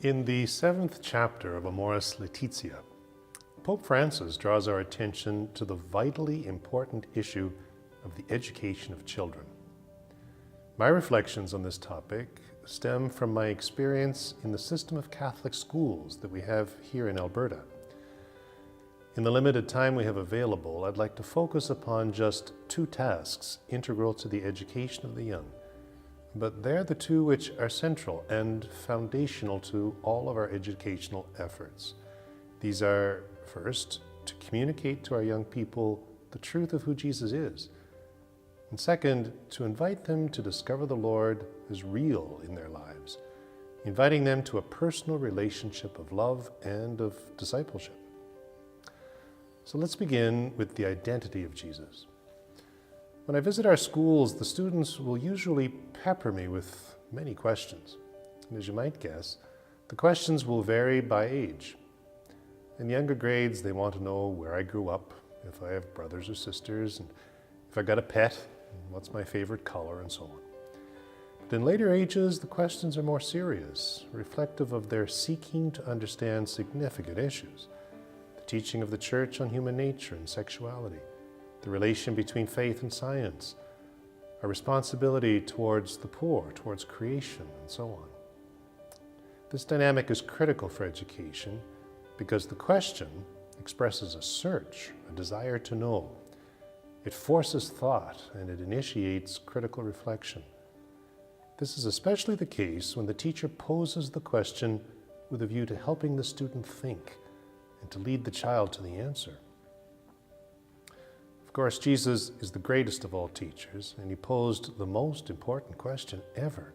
In the 7th chapter of Amoris Laetitia, Pope Francis draws our attention to the vitally important issue of the education of children. My reflections on this topic stem from my experience in the system of Catholic schools that we have here in Alberta. In the limited time we have available, I'd like to focus upon just two tasks integral to the education of the young. But they're the two which are central and foundational to all of our educational efforts. These are, first, to communicate to our young people the truth of who Jesus is. And second, to invite them to discover the Lord as real in their lives, inviting them to a personal relationship of love and of discipleship. So let's begin with the identity of Jesus. When I visit our schools, the students will usually pepper me with many questions. And as you might guess, the questions will vary by age. In younger grades, they want to know where I grew up, if I have brothers or sisters, and if I got a pet, and what's my favorite color, and so on. But in later ages, the questions are more serious, reflective of their seeking to understand significant issues. The teaching of the Church on human nature and sexuality, the relation between faith and science, our responsibility towards the poor, towards creation, and so on. This dynamic is critical for education because the question expresses a search, a desire to know. It forces thought and it initiates critical reflection. This is especially the case when the teacher poses the question with a view to helping the student think and to lead the child to the answer. Of course, Jesus is the greatest of all teachers, and he posed the most important question ever.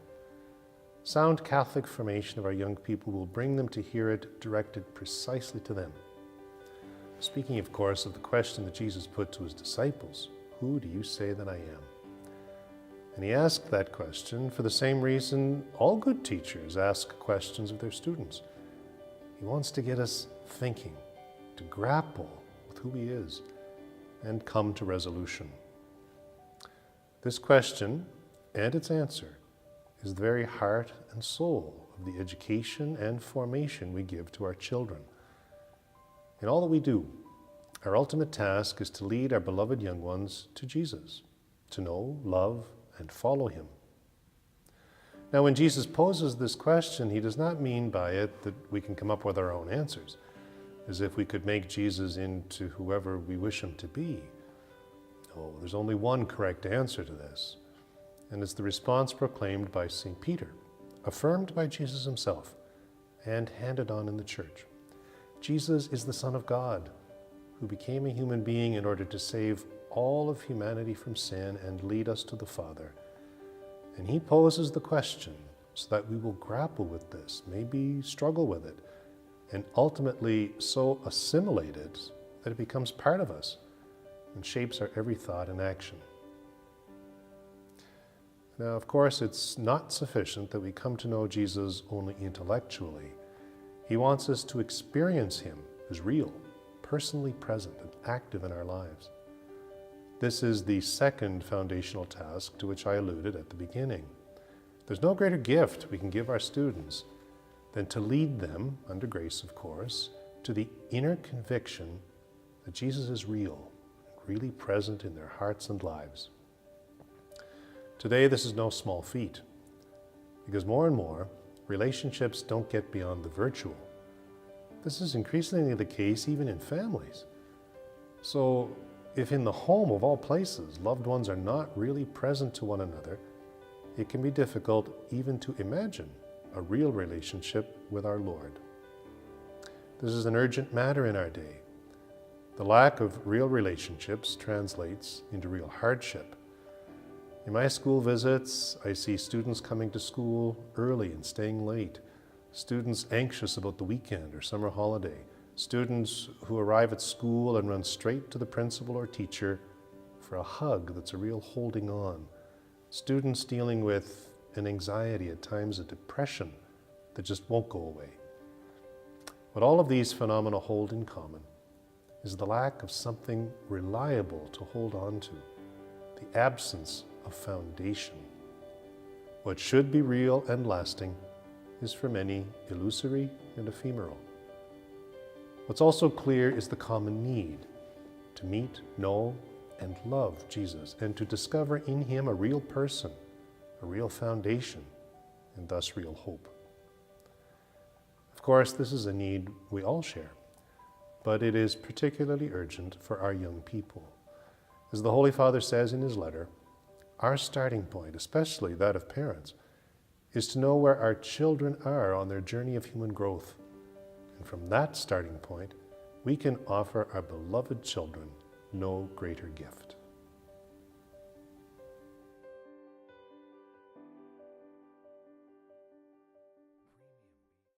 Sound Catholic formation of our young people will bring them to hear it directed precisely to them. Speaking, of course, of the question that Jesus put to his disciples, "Who do you say that I am?" And he asked that question for the same reason all good teachers ask questions of their students. He wants to get us thinking, to grapple with who he is, and come to resolution. This question and its answer is the very heart and soul of the education and formation we give to our children. In all that we do, our ultimate task is to lead our beloved young ones to Jesus, to know, love, and follow him. Now, when Jesus poses this question, he does not mean by it that we can come up with our own answers, as if we could make Jesus into whoever we wish him to be. No, there's only one correct answer to this, and it's the response proclaimed by St. Peter, affirmed by Jesus himself, and handed on in the Church. Jesus is the Son of God, who became a human being in order to save all of humanity from sin and lead us to the Father. And he poses the question so that we will grapple with this, maybe struggle with it, and ultimately so assimilate it that it becomes part of us and shapes our every thought and action. Now, of course, it's not sufficient that we come to know Jesus only intellectually. He wants us to experience him as real, personally present, and active in our lives. This is the second foundational task to which I alluded at the beginning. There's no greater gift we can give our students than to lead them, under grace of course, to the inner conviction that Jesus is real, really present in their hearts and lives. Today, this is no small feat, because more and more, relationships don't get beyond the virtual. This is increasingly the case even in families. So, if in the home of all places, loved ones are not really present to one another, it can be difficult even to imagine a real relationship with our Lord. This is an urgent matter in our day. The lack of real relationships translates into real hardship. In my school visits, I see students coming to school early and staying late, students anxious about the weekend or summer holiday, students who arrive at school and run straight to the principal or teacher for a hug that's a real holding on, students dealing with an anxiety, at times a depression that just won't go away. What all of these phenomena hold in common is the lack of something reliable to hold on to, the absence of foundation. What should be real and lasting is for many illusory and ephemeral. What's also clear is the common need to meet, know, and love Jesus, and to discover in him a real person, a real foundation, and thus real hope. Of course, this is a need we all share, but it is particularly urgent for our young people. As the Holy Father says in his letter, our starting point, especially that of parents, is to know where our children are on their journey of human growth. And from that starting point, we can offer our beloved children no greater gift.